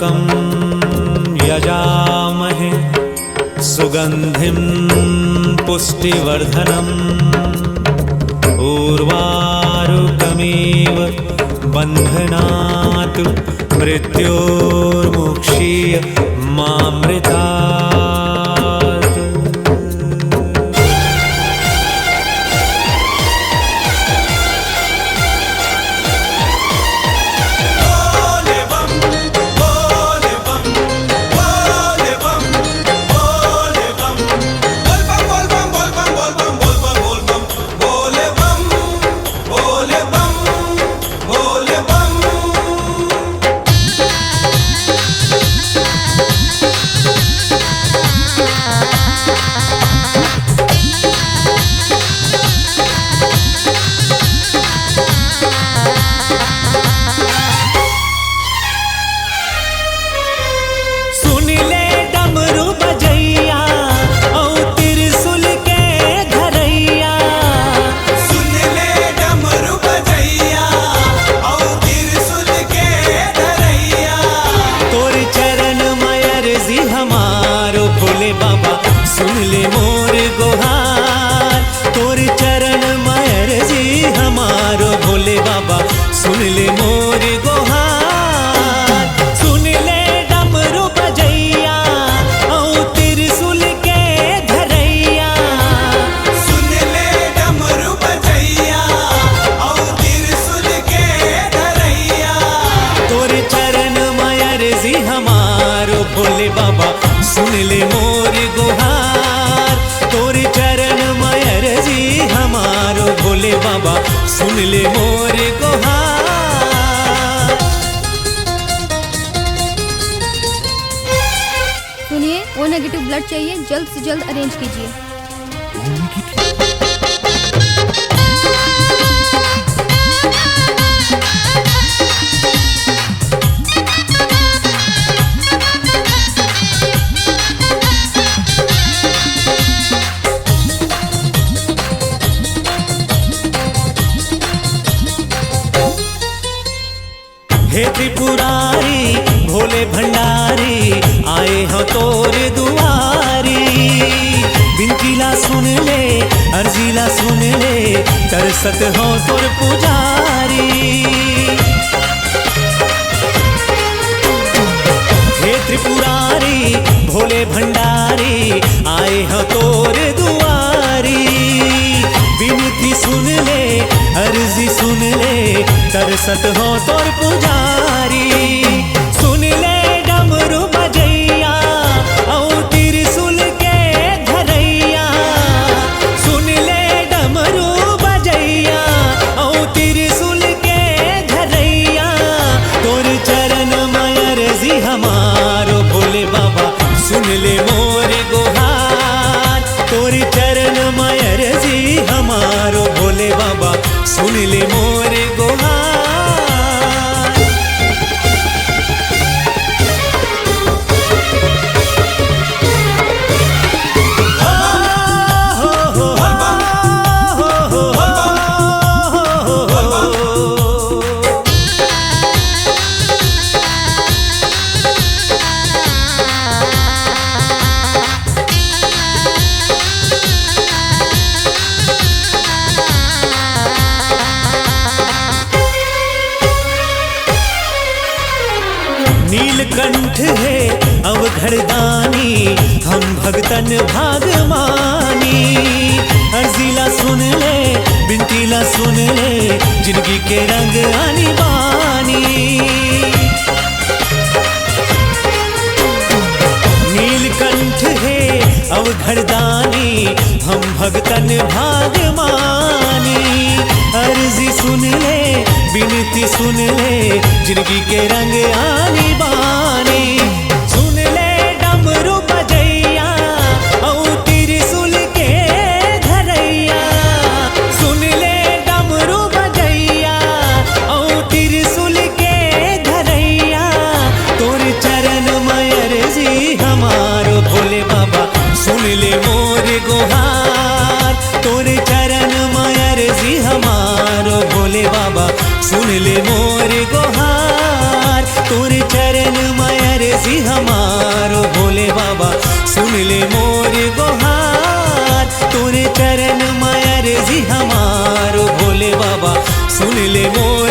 त्र्यम्बकं यजामहे सुगन्धिं पुष्टिवर्धनम् उर्वारुकमिव बन्धनात् मृत्योर्मुक्षीय मामृतात्। सुन ले मोर गुहार, तोर चरण मयर जी हमारो भोले बाबा सुन ले मोर गुहार। सुन ले डमरू बजैया औ त्रिशूल के धरैया, सुन ले डमरू बजैया औ त्रिशूल के धरैया। तोर चरण मयर जी हमारो भोले बाबा सुन ले मोर गुहार। तोर चरण मयर जी हमारो भोले बाबा सुन ले मोर गुहार। सुनिए, ओ नेगेटिव ब्लड चाहिए, जल्द से जल्द अरेंज कीजिए। हे त्रिपुरारी भोले भंडारी आए हो तोर दुआरी। बिनतीला सुन ले अर्जीला सुन ले तरसत हो तोर पुजारी। हे त्रिपुरारी भोले भंडारी आए हो तोर दुआरी। बिनती सुन ले अर्जी सुन ले तरसत हो तोर पुजारी। सुन ले डमरू बजैया औ त्रिशूल के धरैया, सुन ले डमरू बजैया औ त्रिशूल के धरैया। तोर चरण मयर जी हमारो भोले बाबा सुन ले मोर गुहार। तोर चरण मयर जी हमारो भोले बाबा सुन ले मोर गुहार। नीलकंठ है अवघड़दानी हम भगतन भागमानी। अर्जीला सुन ले बिनतीला सुन ले जिंदगी के रंग आनी बानी। नीलकंठ है अवघड़दानी हम भगतन भागमानी। अर्जी सुन ले बिनती सुन ले जिंदगी के रंग आनी बानी। सुन ले डमरू बजैया औ त्रिशूल के धरैया, सुन ले डमरू बजैया औ त्रिशूल के धरैया। तोर चरण मयर जी हमारो भोले बाबा सुन ले मोर गुहार। तोर चरण मयर जी हमारो भोले बाबा सुन ले मोर गुहार। तोर चरण मयर हमारो भोले बाबा सुन ले मोर गुहार तोरे चरण में अर्जी हमारो भोले बाबा सुन ले मोर